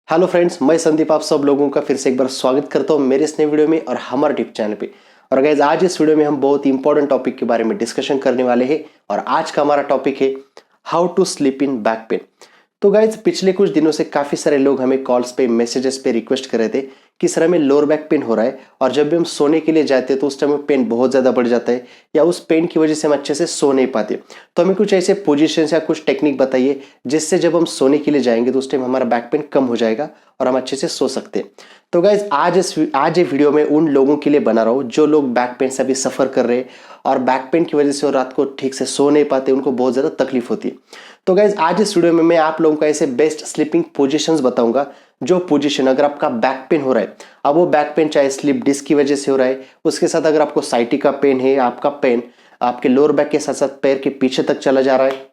Hello friends, मैं संदीप आप सब लोगों का फिर से एक बार स्वागत करता हूं मेरे इस नए वीडियो में और हमारे टिप चैनल पे। और गाइस, आज इस वीडियो में हम बहुत इंपॉर्टेंट टॉपिक के बारे में डिस्कशन करने वाले हैं और आज का हमारा टॉपिक है how to sleep in back pain. तो गाइज, पिछले कुछ दिनों से काफी सारे लोग हमें कॉल्स पे, मैसेजेस पे रिक्वेस्ट कर रहे थे कि सर हमें लोअर बैक पेन हो रहा है और जब भी हम सोने के लिए जाते हैं तो उस टाइम में पेन बहुत ज्यादा बढ़ जाता है या उस पेन की वजह से हम अच्छे से सो नहीं पाते। तो हमें कुछ ऐसे पोजीशंस या कुछ टेक्निक बताइए जिससे जब हम सोने के लिए जाएंगे तो उस टाइम हमारा बैक पेन कम हो जाएगा और हम अच्छे से सो सकते हैं। तो गाइज, आज ये वीडियो में उन लोगों के लिए बना रहा हूँ जो लोग बैक पेन से अभी सफर कर रहे हैं और बैक पेन की वजह से वो रात को ठीक से सो नहीं पाते, उनको बहुत ज्यादा तकलीफ होती है। तो गाइज, आज इस वीडियो में मैं आप लोगों को ऐसे बेस्ट स्लीपिंग पोजीशंस बताऊंगा जो पोजीशन अगर आपका बैक पेन हो रहा है, अब वो बैक पेन चाहे स्लिप डिस्क की वजह से हो रहा है, उसके साथ अगर आपको साइटिका पेन है, आपका पेन आपके लोअर बैक के साथ साथ पैर के पीछे तक चला जा रहा है,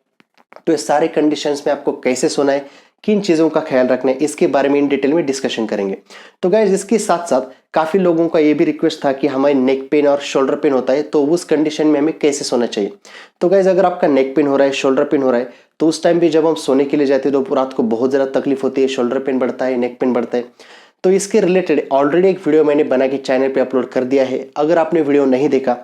तो ये सारे कंडीशंस में आपको कैसे सोना है, किन चीजों का ख्याल रखना है, इसके बारे में इन डिटेल में डिस्कशन करेंगे। तो गाइज, इसके साथ साथ काफी लोगों का ये भी रिक्वेस्ट था कि हमारे नेक पेन और शोल्डर पेन होता है तो उस कंडीशन में हमें कैसे सोना चाहिए। तो गाइज, अगर आपका नेक पेन हो रहा है, शोल्डर पेन हो रहा है, तो उस टाइम भी जब हम सोने के लिए जाते हैं तो रात को बहुत ज्यादा तकलीफ होती है, शोल्डर पेन बढ़ता है, नेक पेन बढ़ता है। तो इसके रिलेटेड ऑलरेडी एक वीडियो मैंने बना के चैनल पे अपलोड कर दिया है। अगर आपने वीडियो नहीं देखा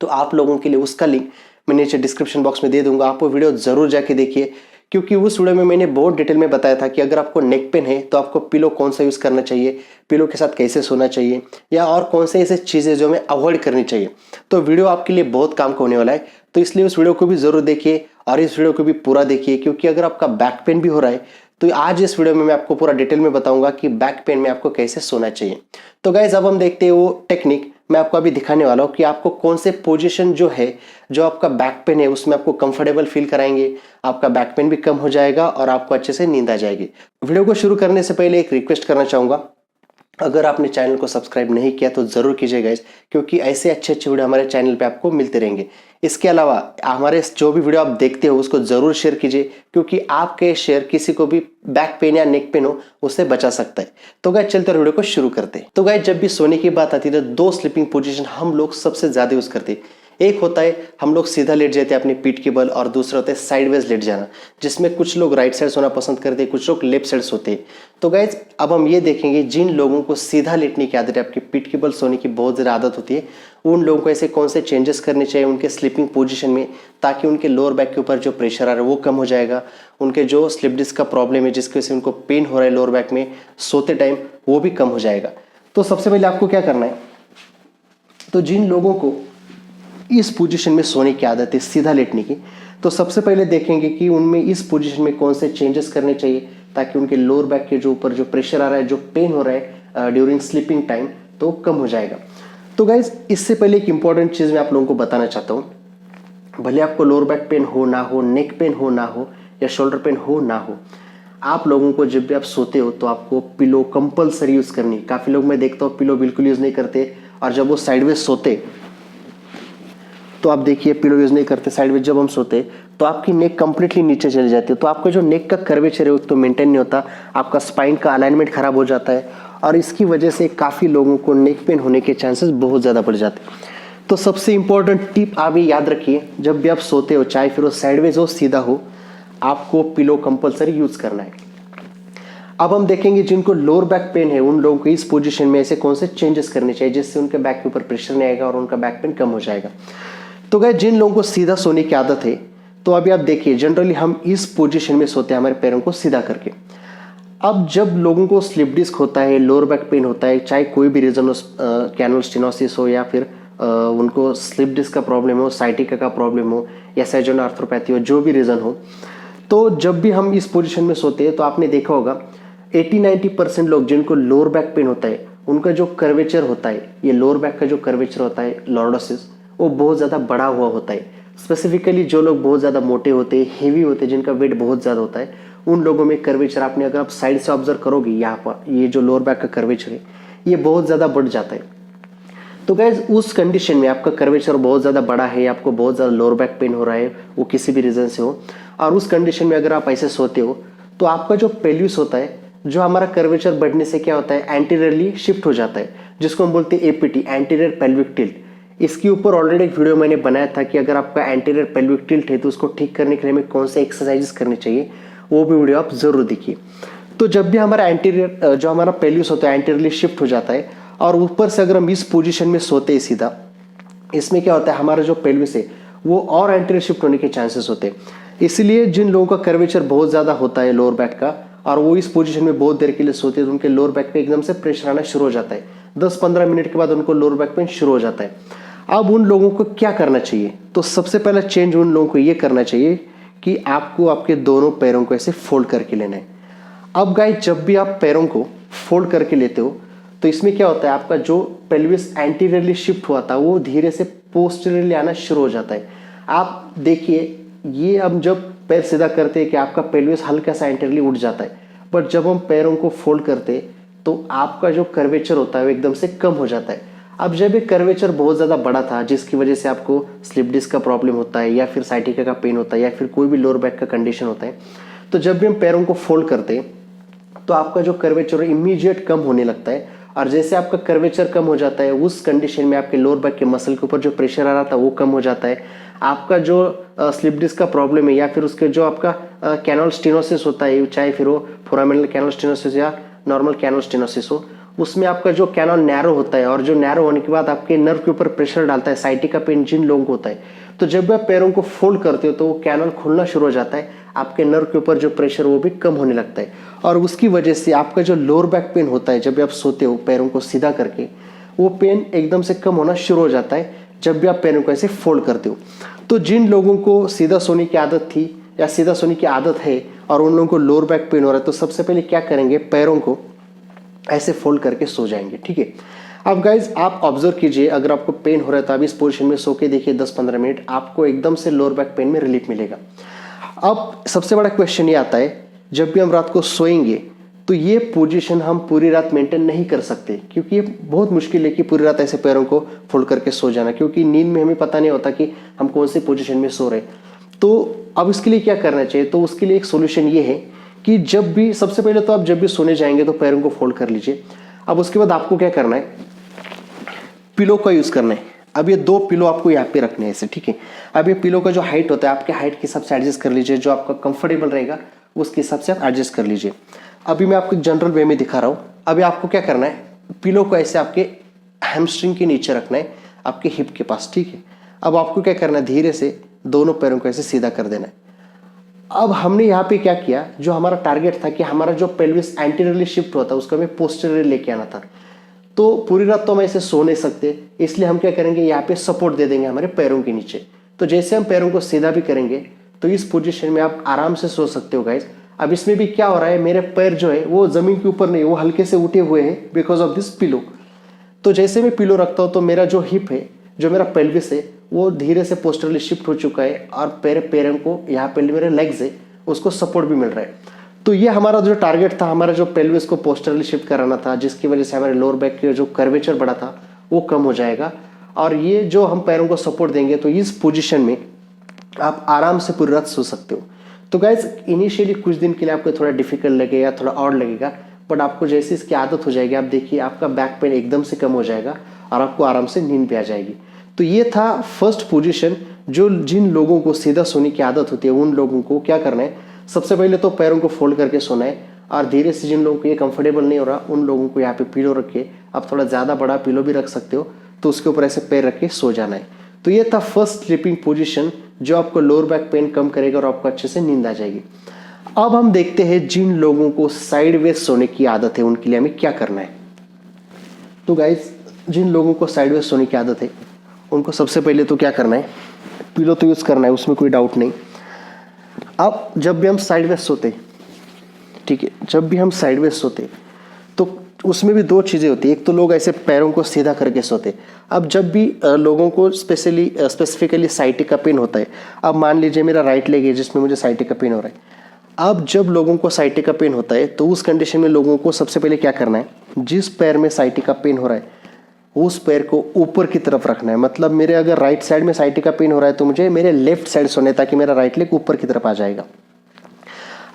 तो आप लोगों के लिए उसका लिंक मैं नीचे डिस्क्रिप्शन बॉक्स में दे दूंगा, आप वो वीडियो जरूर जाके देखिए, क्योंकि उस वीडियो में मैंने बहुत डिटेल में बताया था कि अगर आपको नेक पेन है तो आपको पिलो कौन सा यूज करना चाहिए, पिलो के साथ कैसे सोना चाहिए, या और कौन से ऐसे चीजें जो हमें अवॉइड करनी चाहिए। तो वीडियो आपके लिए बहुत काम का होने वाला है, तो इसलिए उस वीडियो को भी जरूर देखिए और इस वीडियो को भी पूरा देखिए, क्योंकि अगर आपका बैक पेन भी हो रहा है तो आज इस वीडियो में मैं आपको पूरा डिटेल में बताऊंगा कि बैक पेन में आपको कैसे सोना चाहिए। तो गाइज, अब हम देखते हैं वो टेक्निक मैं आपको अभी दिखाने वाला हूं कि आपको कौन से पोजीशन जो है, जो आपका बैक पेन है उसमें आपको कंफर्टेबल फील कराएंगे, आपका बैक पेन भी कम हो जाएगा और आपको अच्छे से नींद आ जाएगी। वीडियो को शुरू करने से पहले एक रिक्वेस्ट करना चाहूंगा, अगर आपने चैनल को सब्सक्राइब नहीं किया तो जरूर कीजिए गाइस, क्योंकि ऐसे अच्छे अच्छे वीडियो हमारे चैनल पे आपको मिलते रहेंगे। इसके अलावा हमारे जो भी वीडियो आप देखते हो उसको जरूर शेयर कीजिए, क्योंकि आपके शेयर किसी को भी बैक पेन या नेक पेन हो उससे बचा सकता है। तो गाइस, चलते वीडियो को शुरू करते हैं। तो गाइस, जब भी सोने की बात आती है तो दो स्लीपिंग पोजीशन हम लोग सबसे ज्यादा यूज करते हैं। एक होता है हम लोग सीधा लेट जाते हैं अपनी पीठ के बल, और दूसरा होता है साइडवेज लेट जाना, जिसमें कुछ लोग राइट साइड सोना पसंद करते हैं, कुछ लोग लेफ्ट साइड सोते हैं। तो गाइज, अब हम ये देखेंगे जिन लोगों को सीधा लेटने की आदत है, आपकी पीठ के बल सोने की बहुत ज़्यादा आदत होती है, उन लोगों को ऐसे कौन से चेंजेस करने चाहिए उनके स्लीपिंग पोजीशन में, ताकि उनके लोअर बैक के ऊपर जो प्रेशर आ रहा है वो कम हो जाएगा, उनके जो स्लिप डिस्क का प्रॉब्लम है जिसकी वजह से उनको पेन हो रहा है लोअर बैक में सोते टाइम, वो भी कम हो जाएगा। तो सबसे पहले आपको क्या करना है, तो जिन लोगों को इस पोजीशन में सोने की आदत है सीधा लेटने की, तो सबसे पहले देखेंगे कि उनमें इस पोजीशन में कौन से चेंजेस करने चाहिए ताकि उनके लोअर बैक के जो ऊपर जो प्रेशर आ रहा है, जो पेन हो रहा है ड्यूरिंग स्लीपिंग टाइम, तो कम हो जाएगा। तो गाइज, इससे पहले एक इंपॉर्टेंट चीज मैं आप लोगों को बताना चाहता हूँ, भले आपको लोअर बैक पेन हो ना हो, नेक पेन हो ना हो, या शोल्डर पेन हो ना हो, आप लोगों को जब भी आप सोते हो तो आपको पिलो कंपलसरी यूज करनी। काफी लोग मैं देखता हूँ पिलो बिल्कुल यूज नहीं करते, और जब वो साइडवेज सोते तो आप देखिए पिलो यूज नहीं करते, साइडवेज जब हम सोते तो आपकी नेक कंप्लीटली नीचे चली जाती है, तो आपका जो नेक का कर्वेचर है वो तो मेंटेन नहीं होता, आपका स्पाइन का अलाइनमेंट खराब हो जाता है, और इसकी वजह से काफी लोगों को नेक पेन होने के चांसेस बहुत ज्यादा बढ़ जाते हैं। तो सबसे इंपॉर्टेंट टिप आप ये याद रखिए, जब भी आप सोते हो, चाहे फिर वो साइडवेज हो सीधा हो, आपको पिलो कंपलसरी यूज करना है। अब हम देखेंगे जिनको लोअर बैक पेन है उन लोगों को इस पोजीशन में ऐसे कौन से चेंजेस करने चाहिए जिससे उनके बैक के ऊपर प्रेशर नहीं आएगा और उनका बैक पेन कम हो जाएगा। तो गाइस, जिन लोगों को सीधा सोने की आदत है, तो अभी आप देखिए जनरली हम इस पोजीशन में सोते हैं हमारे पैरों को सीधा करके। अब जब लोगों को स्लिप डिस्क होता है, लोअर बैक पेन होता है, चाहे कोई भी रीजन हो, कैनल स्टेनोसिस हो, या फिर उनको स्लिप डिस्क का प्रॉब्लम हो, साइटिका का प्रॉब्लम हो, या सेजोनल आर्थ्रोपैथी हो, जो भी रीजन हो, तो जब भी हम इस पोजीशन में सोते हैं तो आपने देखा होगा 80-90% लोग जिनको लोअर बैक पेन होता है उनका जो कर्वेचर होता है, ये लोअर बैक का जो कर्वेचर होता है लॉर्डोसिस, वो बहुत ज़्यादा बड़ा हुआ होता है। स्पेसिफिकली जो लोग बहुत ज़्यादा मोटे होते हैं, हेवी होते हैं, जिनका वेट बहुत ज़्यादा होता है, उन लोगों में कर्वेचर आपने अगर आप साइड से ऑब्जर्व करोगे, यहाँ पर ये जो लोअर बैक का कर्वेचर है ये बहुत ज़्यादा बढ़ जाता है। तो गैस, उस कंडीशन में आपका कर्वेचर बहुत ज़्यादा बड़ा है, आपको बहुत ज़्यादा लोअर बैक पेन हो रहा है, वो किसी भी रीज़न से हो, और उस कंडीशन में अगर आप ऐसे सोते हो तो आपका जो पेल्विस होता है, जो हमारा कर्वेचर बढ़ने से क्या होता है, एंटीरियरली शिफ्ट हो जाता है, जिसको हम बोलते हैं एपीटी, एंटीरियर पेल्विक टिल्ट। इसके ऊपर ऑलरेडी एक वीडियो मैंने बनाया था कि अगर आपका एंटीरियर पेल्विक टिल्ट है तो उसको ठीक करने के लिए हमें कौन से एक्सरसाइजेस करने चाहिए, वो भी वीडियो आप जरूर देखिए। तो जब भी हमारा एंटीरियर जो हमारा पेल्विस होता है एंटीरियरली शिफ्ट हो जाता है और ऊपर से अगर हम इस पोजीशन में सोते हैं सीधा, इसमें क्या होता है हमारा जो पेल्विस है वो और एंटीरियर शिफ्ट होने के चांसेस होते हैं। इसलिए जिन लोगों का कर्वेचर बहुत ज़्यादा होता है लोअर बैक का और वो इस पोजीशन में बहुत देर के लिए सोते हैं तो उनके लोअर बैक पे एकदम से प्रेशर आना शुरू हो जाता है। 10-15 मिनट के बाद उनको लोअर बैक पेन शुरू हो जाता है। अब उन लोगों को क्या करना चाहिए? तो सबसे पहला चेंज उन लोगों को ये करना चाहिए कि आपको आपके दोनों पैरों को ऐसे फोल्ड करके लेना है। अब गाइस जब भी आप पैरों को फोल्ड करके लेते हो तो इसमें क्या होता है, आपका जो पेल्विस एंटीरियरली शिफ्ट हुआ था वो धीरे से पोस्टीरियरली आना शुरू हो जाता है। आप देखिए ये अब जब पैर सीधा करते हैं कि आपका पेल्विस हल्का सा एंटीरियरली उठ जाता है, बट जब हम पैरों को फोल्ड करते हैं तो आपका जो कर्वेचर होता है वो एकदम से कम हो जाता है। अब जब ये कर्वेचर बहुत ज़्यादा बड़ा था जिसकी वजह से आपको स्लिप डिस्क का प्रॉब्लम होता है या फिर साइटिका का पेन होता है या फिर कोई भी लोअर बैक का कंडीशन होता है, तो जब भी हम पैरों को फोल्ड करते हैं तो आपका जो कर्वेचर इमीडिएट कम होने लगता है। और जैसे आपका कर्वेचर कम हो जाता है उस कंडीशन में आपके लोअर बैक के मसल के ऊपर जो प्रेशर आ रहा था वो कम हो जाता है। आपका जो स्लिप डिस्क का प्रॉब्लम है या फिर उसके जो आपका कैनल स्टेनोसिस होता है, चाहे फिर वो फोरामेनल कैनल स्टेनोसिस या नॉर्मल कैनल स्टेनोसिस हो, उसमें आपका जो कैनल नैरो होता है और जो नैरो होने के बाद आपके नर्व के ऊपर प्रेशर डालता है, साइटिका पेन जिन लोगों को होता है, तो जब आप पैरों को फोल्ड करते हो तो वो कैनल खुलना शुरू हो जाता है, आपके नर्व के ऊपर जो प्रेशर वो भी कम होने लगता है और उसकी वजह से आपका जो लोअर बैक पेन होता है जब भी आप सोते हो पैरों को सीधा करके, वो पेन एकदम से कम होना शुरू हो जाता है जब भी आप पैरों को ऐसे फोल्ड करते हो। तो जिन लोगों को सीधा सोने की आदत थी या सीधा सोने की आदत है और उन लोगों को लोअर बैक पेन हो रहा है, तो सबसे पहले क्या करेंगे, पैरों को ऐसे फोल्ड करके सो जाएंगे। ठीक है, अब गाइज आप ऑब्जर्व कीजिए, अगर आपको पेन हो रहा है तो आप इस पोजीशन में सो के देखिए 10-15 मिनट, आपको एकदम से लोअर बैक पेन में रिलीफ मिलेगा। अब सबसे बड़ा क्वेश्चन ये आता है, जब भी हम रात को सोएंगे तो ये पोजीशन हम पूरी रात मेंटेन नहीं कर सकते, क्योंकि ये बहुत मुश्किल है कि पूरी रात ऐसे पैरों को फोल्ड करके सो जाना, क्योंकि नींद में हमें पता नहीं होता कि हम कौन सी पोजीशन में सो रहे। तो अब इसके लिए क्या करना चाहिए? तो उसके लिए एक सोल्यूशन ये है कि जब भी, सबसे पहले तो आप जब भी सोने जाएंगे तो पैरों को फोल्ड कर लीजिए। अब उसके बाद आपको क्या करना है, पिलो का यूज़ करना है। अब ये 2 पिलो आपको यहाँ पे रखने हैं ऐसे। ठीक है, अब ये पिलो का जो हाइट होता है आपके हाइट के हिसाब से एडजस्ट कर लीजिए, जो आपका कंफर्टेबल रहेगा उसके हिसाब से आप एडजस्ट कर लीजिए। अभी मैं आपको जनरल वे में दिखा रहा हूँ। अभी आपको क्या करना है, पिलो को ऐसे आपके हैमस्ट्रिंग के नीचे रखना है, आपके हिप के पास। ठीक है, अब आपको क्या करना है, धीरे से दोनों पैरों को ऐसे सीधा कर देना है। अब हमने यहाँ पे क्या किया, जो हमारा टारगेट था कि हमारा जो पेल्विस एंटीरियरली शिफ्ट होता है उसको हमें पोस्टीरियर लेके आना था, तो पूरी रात तो हम ऐसे सो नहीं सकते, इसलिए हम क्या करेंगे, यहाँ पे सपोर्ट दे देंगे हमारे पैरों के नीचे। तो जैसे हम पैरों को सीधा भी करेंगे तो इस पोजीशन में आप आराम से सो सकते हो गाइस। अब इसमें भी क्या हो रहा है, मेरे पैर जो है वो जमीन के ऊपर नहीं, वो हल्के से उठे हुए हैं बिकॉज ऑफ दिस पिलो। तो जैसे मैं पिलो रखता हूँ तो मेरा जो हिप है, जो मेरा पेल्विस है, वो धीरे से पोस्टरली शिफ्ट हो चुका है और पैरों को यहाँ पे मेरे लेग्स है उसको सपोर्ट भी मिल रहा है। तो ये हमारा जो टारगेट था, हमारा जो पेल्विस को पोस्टरली शिफ्ट कराना था, जिसकी वजह से हमारे लोअर बैक के जो कर्वेचर बढ़ा था वो कम हो जाएगा। और ये जो हम पैरों को सपोर्ट देंगे तो इस पोजीशन में आप आराम से पूरी रात सो सकते हो। तो गाइज इनिशियली कुछ दिन के लिए आपको थोड़ा डिफिकल्ट लगेगा, थोड़ा ऑड लगेगा, बट आपको जैसे इसकी आदत हो जाएगी, आप देखिए आपका बैक पेन एकदम से कम हो जाएगा और आपको आराम से नींद भी आ जाएगी। तो ये था फर्स्ट पोजीशन। जो जिन लोगों को सीधा सोने की आदत होती है उन लोगों को क्या करना है, सबसे पहले तो पैरों को फोल्ड करके सोना है और धीरे से, जिन लोगों को ये कंफर्टेबल नहीं हो रहा उन लोगों को यहाँ पे पिलो रख के, आप थोड़ा ज़्यादा बड़ा पिलो भी रख सकते हो, तो उसके ऊपर ऐसे पैर रख के सो जाना है। तो ये था फर्स्ट स्लीपिंग पोजीशन जो आपको लोअर बैक पेन कम करेगा और आपको अच्छे से नींद आ जाएगी। अब हम देखते हैं जिन लोगों को साइडवेज सोने की आदत है उनके लिए हमें क्या करना है। तो गाइज जिन लोगों को साइडवेज सोने की आदत है उनको सबसे पहले तो क्या करना है, पिलो तो यूज़ करना है, उसमें कोई डाउट नहीं। अब जब भी हम साइडवेज सोते, ठीक है, जब भी हम साइडवेज सोते तो उसमें भी 2 चीज़ें होती है। एक तो लोग ऐसे पैरों को सीधा करके सोते। अब जब भी लोगों को स्पेसिफिकली साइटिका पेन होता है, अब मान लीजिए मेरा राइट लेग है जिसमें मुझे साइटिका पेन हो रहा है। अब जब लोगों को साइटिका पेन होता है तो उस कंडीशन में लोगों को सबसे पहले क्या करना है, जिस पैर में साइटिका पेन हो रहा है उस पैर को ऊपर की तरफ रखना है। मतलब मेरे अगर राइट साइड में साइटिका पेन हो रहा है तो मुझे मेरे लेफ्ट साइड सोने, ताकि मेरा राइट लेग ऊपर की तरफ आ जाएगा।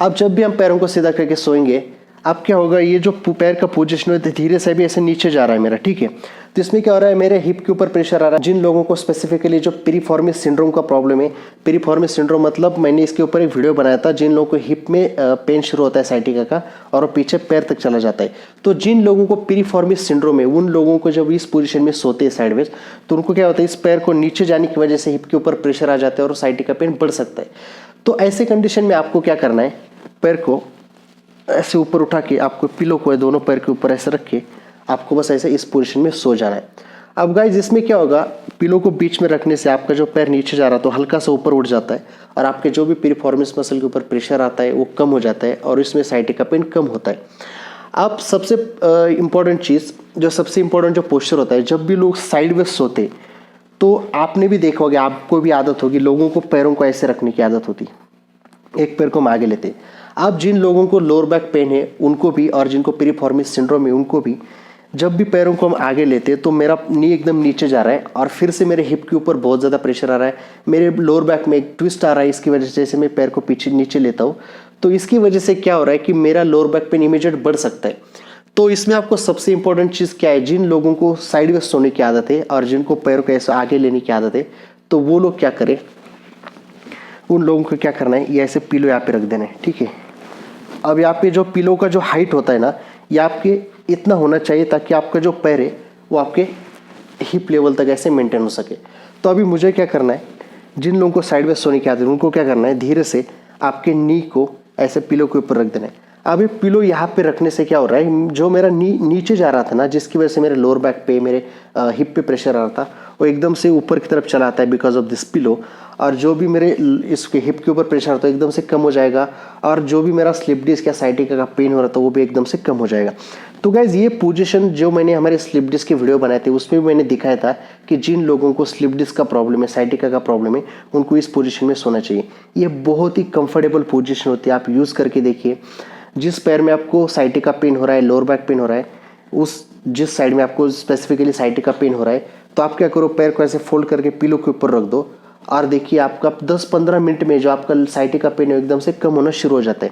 अब जब भी हम पैरों को सीधा करके सोएंगे, अब क्या होगा, ये जो पैर का पोजीशन है धीरे से भी ऐसे नीचे जा रहा है मेरा, ठीक है। तो इसमें क्या हो रहा है, मेरे हिप के ऊपर प्रेशर आ रहा है। जिन लोगों को स्पेसिफिकली जो पिरिफॉर्मिस सिंड्रोम का प्रॉब्लम है, पिरिफॉर्मिस सिंड्रोम मतलब मैंने इसके ऊपर एक वीडियो बनाया था, जिन लोगों को हिप में पेन शुरू होता है साइटिका का और वो पीछे पैर तक चला जाता है। तो जिन लोगों को पिरिफॉर्मिस सिंड्रोम है, उन लोगों को जब इस पोजीशन में सोते हैं साइडवेज, तो उनको क्या होता है, इस पैर को नीचे जाने की वजह से हिप के ऊपर प्रेशर आ जाता है और साइटिका पेन बढ़ सकता है। तो ऐसे कंडीशन में आपको क्या करना है, पैर को ऐसे ऊपर उठा के, आपको पिलो को है दोनों पैर के ऊपर ऐसे रख के आपको बस ऐसे इस पोजीशन में सो जाना है। अब गाइस इसमें क्या होगा, पिलो को बीच में रखने से आपका जो पैर नीचे जा रहा तो हल्का सा ऊपर उठ जाता है और आपके जो भी पिरिफॉर्मिस मसल के ऊपर प्रेशर आता है वो कम हो जाता है और इसमें साइटिका पेन कम होता है। अब सबसे इम्पॉर्टेंट चीज़, जो सबसे इम्पोर्टेंट जो पोस्चर होता है, जब भी लोग साइडवेज सोते तो आपने भी देखा होगा, आपको भी आदत होगी, लोगों को पैरों को ऐसे रखने की आदत होती, एक पैर को हम आगे लेते। अब जिन लोगों को लोअर बैक पेन है उनको भी, और जिनको पिरिफॉर्मिस सिंड्रोम है उनको भी, जब भी पैरों को हम आगे लेते हैं तो मेरा नी एकदम नीचे जा रहा है और फिर से मेरे हिप के ऊपर बहुत ज़्यादा प्रेशर आ रहा है, मेरे लोअर बैक में एक ट्विस्ट आ रहा है। इसकी वजह से जैसे मैं पैर को पीछे नीचे लेता हूँ तो इसकी वजह से क्या हो रहा है कि मेरा लोअर बैक पेन इमीडिएट बढ़ सकता है। तो इसमें आपको सबसे इंपॉर्टेंट चीज़ क्या है, जिन लोगों को साइडवेज सोने की आदत है और जिनको पैरों को ऐसे आगे लेने की आदत है, तो वो लोग क्या करें, उन लोगों को क्या करना है, ये ऐसे पिलो यहाँ पे रख देना है, ठीक है। अब यहाँ पे जो पिलो का जो हाइट होता है ना, ये आपके इतना होना चाहिए ताकि आपका जो पैर है वो आपके हिप लेवल तक ऐसे मेंटेन हो सके। तो अभी मुझे क्या करना है, जिन लोगों को साइडवेज सोने की आदत है उनको क्या करना है, धीरे से आपके नी को ऐसे पिलो के ऊपर रख देना है। अभी पिलो यहाँ पे रखने से क्या हो रहा है, जो मेरा नीचे जा रहा था ना, जिसकी वजह से मेरे लोअर बैक पे, मेरे हिप पे प्रेशर आ रहा था, वो एकदम से ऊपर की तरफ चला आता है बिकॉज ऑफ दिस पिलो। और जो भी मेरे इसके हिप के ऊपर प्रेशर आता है एकदम से कम हो जाएगा और जो भी मेरा स्लिप डिस्क या साइटिका का पेन हो रहा था वो भी एकदम से कम हो जाएगा। तो गाइज ये पोजीशन जो मैंने हमारे स्लिप डिस्क के वीडियो बनाए थे उसमें भी मैंने दिखाया था कि जिन लोगों को स्लिप डिस्क का प्रॉब्लम है, साइटिका का प्रॉब्लम है, उनको इस पोजीशन में सोना चाहिए। ये बहुत ही कंफर्टेबल पोजीशन होती है, आप यूज़ करके देखिए। जिस पैर में आपको साइटिका पेन हो रहा है, लोअर बैक पेन हो रहा है, उस जिस साइड में आपको स्पेसिफिकली साइटिका पेन हो रहा है, तो आप क्या करो, पैर को ऐसे फोल्ड करके पिलो के ऊपर रख दो और देखिए आपका 10-15 मिनट में जो आपका साइटिका पेन है एकदम से कम होना शुरू हो जाता है।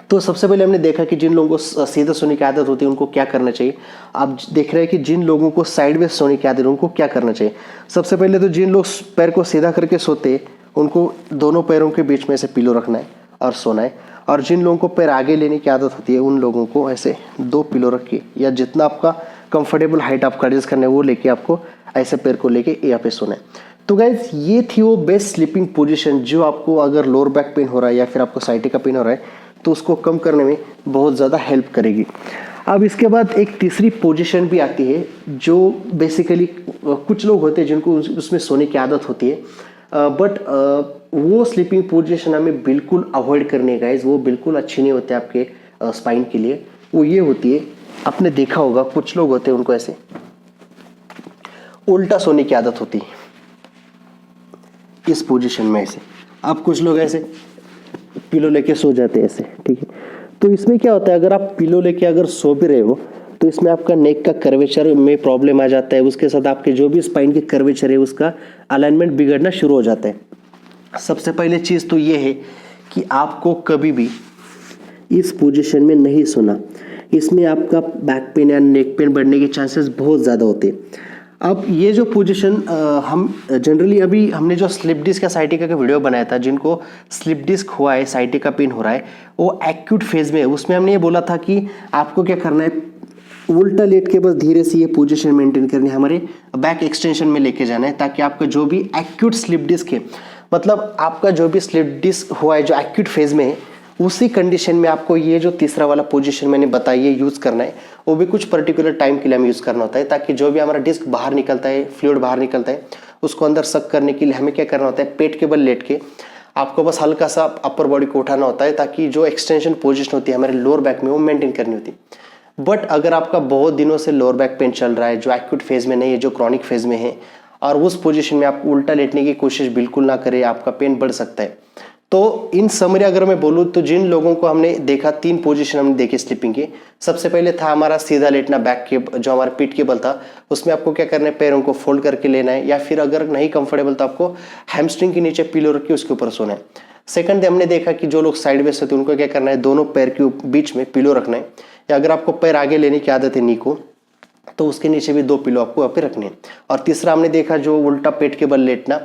तो सबसे पहले हमने देखा कि जिन लोगों को सीधा सोने की आदत होती है उनको क्या करना चाहिए। आप देख रहे हैं कि जिन लोगों को साइडवेज सोने की आदत है उनको क्या करना चाहिए। सबसे पहले तो जिन लोग पैर को सीधा करके सोते हैं उनको दोनों पैरों के बीच में ऐसे पिलो रखना है और सोना है। और जिन लोगों को पैर आगे लेने की आदत होती है उन लोगों को ऐसे 2 पिलो रख के, या जितना आपका कंफर्टेबल हाइट आपका एडजस्ट करना है वो लेके आपको ऐसे पैर को लेके यहाँ पे सोना है। तो गाइज ये थी वो बेस्ट स्लीपिंग पोजीशन जो आपको अगर लोअर बैक पेन हो रहा है या फिर आपको साइटिका पेन हो रहा है तो उसको कम करने में बहुत ज़्यादा हेल्प करेगी। अब इसके बाद एक तीसरी पोजीशन भी आती है जो बेसिकली कुछ लोग होते हैं जिनको उसमें सोने की आदत होती है, बट वो स्लीपिंग पोजीशन हमें बिल्कुल अवॉइड करनी है गाइज, वो बिल्कुल अच्छी नहीं होती आपके स्पाइन के लिए। वो ये होती है, आपने देखा होगा कुछ लोग होते हैं उनको ऐसे उल्टा सोने की आदत होती है इस पोजीशन में ऐसे। अब कुछ लोग ऐसे पिलो लेके सो जाते हैं ऐसे, ठीक है। तो इसमें क्या होता है, अगर आप पिलो लेके अगर सो भी रहे हो तो इसमें आपका नेक का कर्वेचर में प्रॉब्लम आ जाता है, उसके साथ आपके जो भी स्पाइन के कर्वेचर है उसका अलाइनमेंट बिगड़ना शुरू हो जाता है। सबसे पहले चीज़ तो ये है कि आपको कभी भी इस पोजीशन में नहीं सोना, इसमें आपका बैक पेन या नेक पेन बढ़ने के चांसेस बहुत ज़्यादा होते हैं। अब ये जो पोजीशन हम जनरली अभी हमने जो स्लिप डिस्क या साइटिका का वीडियो बनाया था, जिनको स्लिप डिस्क हुआ है, साइटिका पेन हो रहा है, वो एक्यूट फेज में है, उसमें हमने ये बोला था कि आपको क्या करना है, उल्टा लेट के बस धीरे से ये पोजीशन मेंटेन करनी है, हमारे बैक एक्सटेंशन में लेके जाना है ताकि आपका जो भी एक्यूट स्लिप डिस्क है, मतलब आपका जो भी स्लिप डिस्क हुआ है जो एक्यूट फेज में है, उसी कंडीशन में आपको ये जो तीसरा वाला पोजीशन मैंने बताई है यूज़ करना है। वो भी कुछ पर्टिकुलर टाइम के लिए हमें यूज़ करना होता है ताकि जो भी हमारा डिस्क बाहर निकलता है, फ्लूइड बाहर निकलता है, उसको अंदर सक करने के लिए हमें क्या करना होता है, पेट के बल लेट के आपको बस हल्का सा अपर बॉडी को उठाना होता है ताकि जो एक्सटेंशन पोजीशन होती है हमारे लोअर बैक में वो मेंटेन करनी होती है। बट अगर आपका बहुत दिनों से लोअर बैक पेन चल रहा है जो एक्यूट फेज में नहीं है, जो क्रॉनिक फेज में है, और उस पोजीशन में आप उल्टा लेटने की कोशिश बिल्कुल ना करें, आपका पेन बढ़ सकता है। तो इन समरी अगर मैं बोलूँ तो जिन लोगों को हमने देखा, 3 पोजीशन हमने देखी स्लीपिंग की। सबसे पहले था हमारा सीधा लेटना, बैक के जो हमारा पीठ के बल था उसमें आपको क्या करना है, पैरों को फोल्ड करके लेना है, या फिर अगर नहीं कंफर्टेबल तो आपको हैमस्ट्रिंग के नीचे पिलो रख के उसके ऊपर सोना है। सेकंड हमने देखा कि जो लोग साइडवेज होते हैं उनको क्या करना है, दोनों पैर के बीच में पिलो रखना है, या अगर आपको पैर आगे लेने की आदत है नी को, तो उसके नीचे भी 2 पिलो आपको यहाँ पे रखने हैं। और तीसरा हमने देखा जो उल्टा पेट के बल लेटना,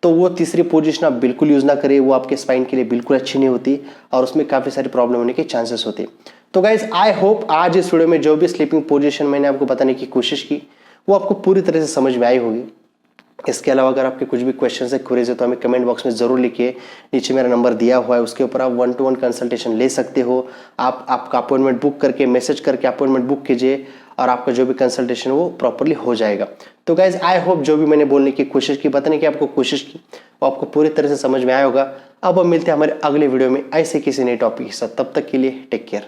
तो वो तीसरी पोजीशन आप बिल्कुल यूज ना करें, वो आपके स्पाइन के लिए बिल्कुल अच्छी नहीं होती और उसमें काफी सारी प्रॉब्लम होने के चांसेस होते हैं। तो गाइज आई होप आज इस वीडियो में जो भी स्लीपिंग पोजीशन मैंने आपको बताने की कोशिश की वो आपको पूरी तरह से समझ में आई होगी। इसके अलावा अगर आपके कुछ भी क्वेश्चन है, क्वेरीज है, तो हमें कमेंट बॉक्स में जरूर लिखिए। नीचे मेरा नंबर दिया हुआ है, उसके ऊपर आप 1-to-1 कंसल्टेशन ले सकते हो। आप आपका अपॉइंटमेंट बुक करके मैसेज करके अपॉइंटमेंट बुक कीजिए और आपका जो भी कंसल्टेशन वो प्रॉपरली हो जाएगा। तो गाइज आई होप जो भी मैंने बोलने की कोशिश की, बताने की आपको कोशिश की, वो आपको पूरी तरह से समझ में आया होगा। अब हम मिलते हैं हमारे अगले वीडियो में ऐसे किसी नए टॉपिक के साथ। तब तक के लिए टेक केयर।